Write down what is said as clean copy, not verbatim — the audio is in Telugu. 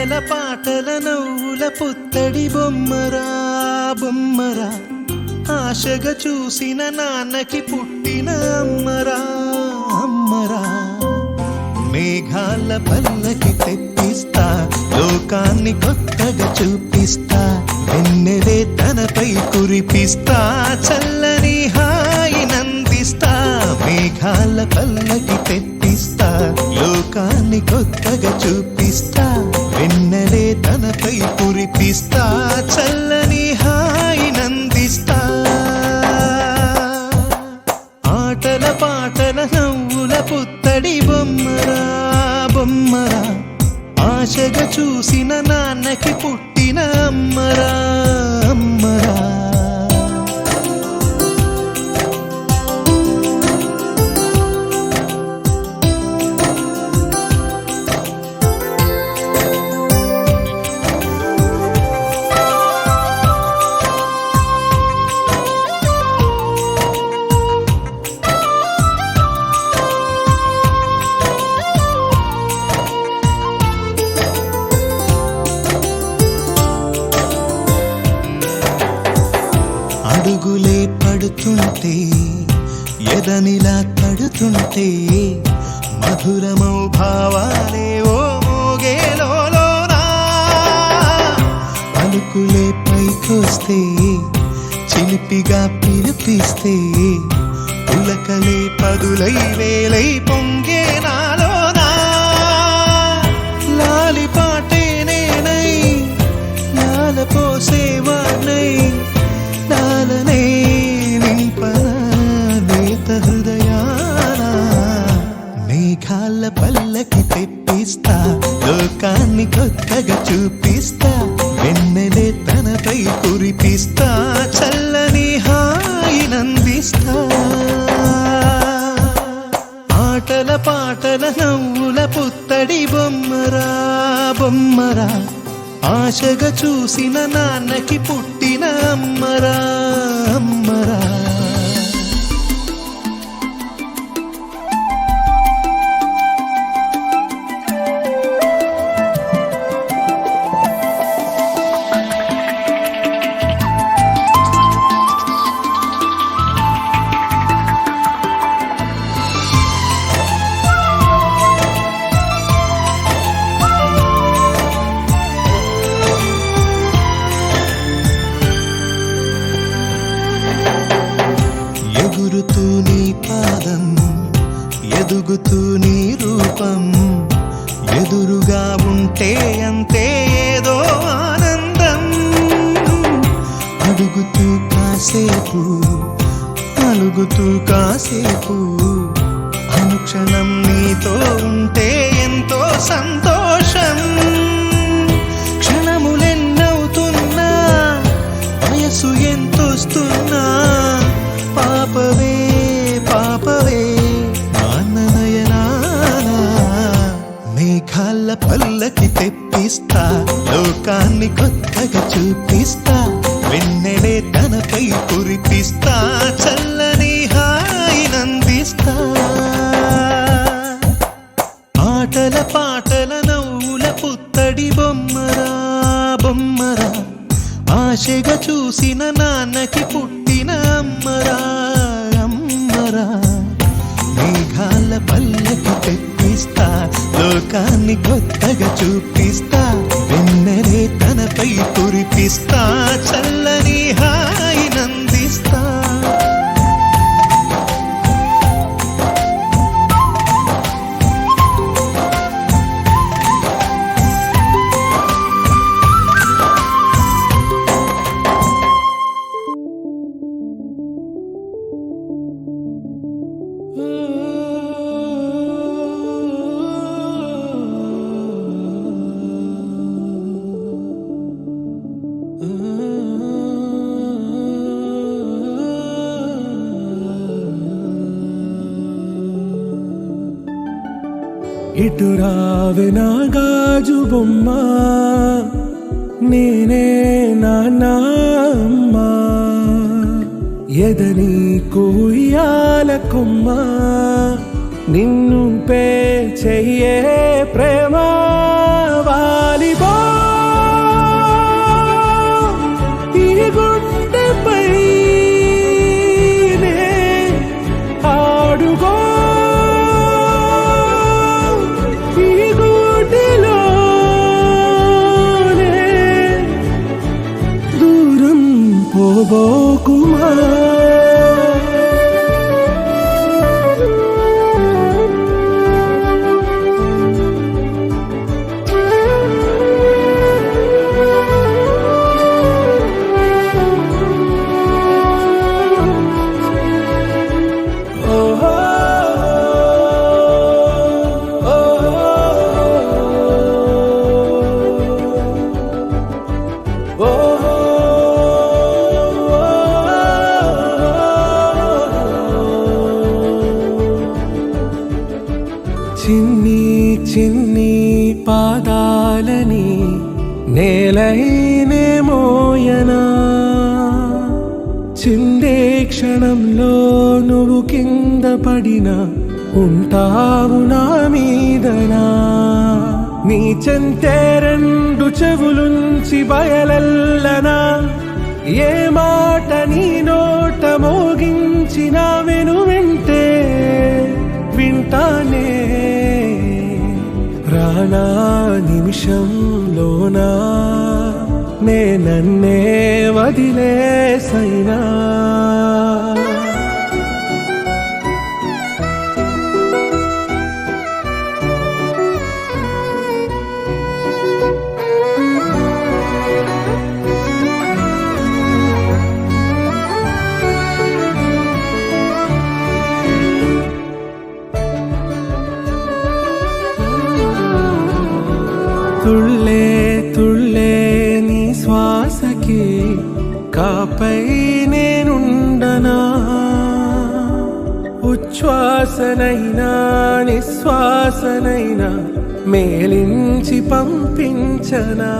ఆటల పాటల నవ్వుల పుత్తడి బొమ్మరా బొమ్మరా ఆశగా చూసిన నాన్నకి పుట్టిన అమ్మరా అమ్మరా మేఘాల పల్లకి తెప్పిస్తా లోకాన్ని కొత్తగా చూపిస్తా వెన్నెలే తనపై కురిపిస్తా చల్లని హాయినందిస్తా మేఘాల పల్లకి తెప్పిస్తా లోకాన్ని కొత్తగా చూపిస్తా వెన్నెలే తనపై కురిపిస్తా చల్లని హాయినందిస్తా ఆటల పాటల నవ్వుల పుత్తడి బొమ్మరా బొమ్మరా ఆశగా చూసిన నాన్నకి పుట్టిన అమ్మరా అమ్మరా అడుగులే పడుతుంటే ఎదనిలా తడుతుంటే మధురమౌ భావాలే ఓ మోగేలోనా పలుకులే పైకొస్తే చిలిపిగా పిలిపిస్తే పులకలే పదులై వేలై పొంగే నాలోనా లాలిపాటే నేనై లాల పోసేవాణ్ణై నాలనే నింపన నేత హృదయాన మేఘాల పల్లకి తెప్పిస్తా లోకాన్ని కొత్తగా చూపిస్తా వెన్నెలే తనపై కురిపిస్తా చల్లని హాయినందిస్తా ఆటల పాటల నవ్వుల పుత్తడి బొమ్మరా బొమ్మరా ఆశగా చూసిన నాన్నకి పుట్టిన అమ్మరా అమ్మరా ఎగురుతూ నీ పాదం ఎదుగుతూ నీ రూపం ఎదురుగా ఉంటే అంతే ఏదో ఆనందం అడుగుతూ కాసేపు అలుగుతూ కాసేపు అనుక్షణం నీతో ఉంటే ఎంతో సంతోషం క్షణములెన్నవుతున్నా వయసు ఎంతొస్తున్నా పాపవే పాపవే నాన్ననయనానా మేఘాల పల్లకి తెప్పిస్తా లోకాన్ని కొత్తగా చూపిస్తా వెన్నెలే తనపై కురిపిస్తా చల్లని హాయినందిస్తా ఆటల పాటల నవ్వుల పుత్తడి బొమ్మరా బొమ్మరా ఆశగా చూసిన నాన్నకి పుట్టిన అమ్మరా అమ్మరా మేఘాల పల్లకి తెప్పిస్తా లోకాన్ని కొత్తగా చూపిస్తా వెన్నెలే తనపై కురిపిస్తా చల్లని హాయినందిస్తా ఇటు రావే నా గాజు బొమ్మ నేనే నాన్న అమ్మ ఎదని కోయాల కొమ్మ నిన్ను పే చెయ్యే ప్రేమ వాలిబో ఈ గుండెపై నే ఆడుగో ఈ గుడిలోనే దూరం పోబోకుమా చిన్ని చిన్ని పాదాలని నేలైనే మోయనా చిందే క్షణంలో నువ్వు కింద పడినా ఉంటావు నా మీదనా నీ చెంతే రెండు చెవులుంచి బయలెల్లనా ఏ మాట నీ నోట మోగించిన వెను వింటే వింటానే ప్రాణా నిమిషంలోనా నే నన్నే వదిలేసైనా తుళ్ళే తుళ్ళే నీ శ్వాసకి కాపై నేనుండనా ఉచ్ఛ్వాసనైనా నిశ్వాసనైనా మేలించి పంపించనా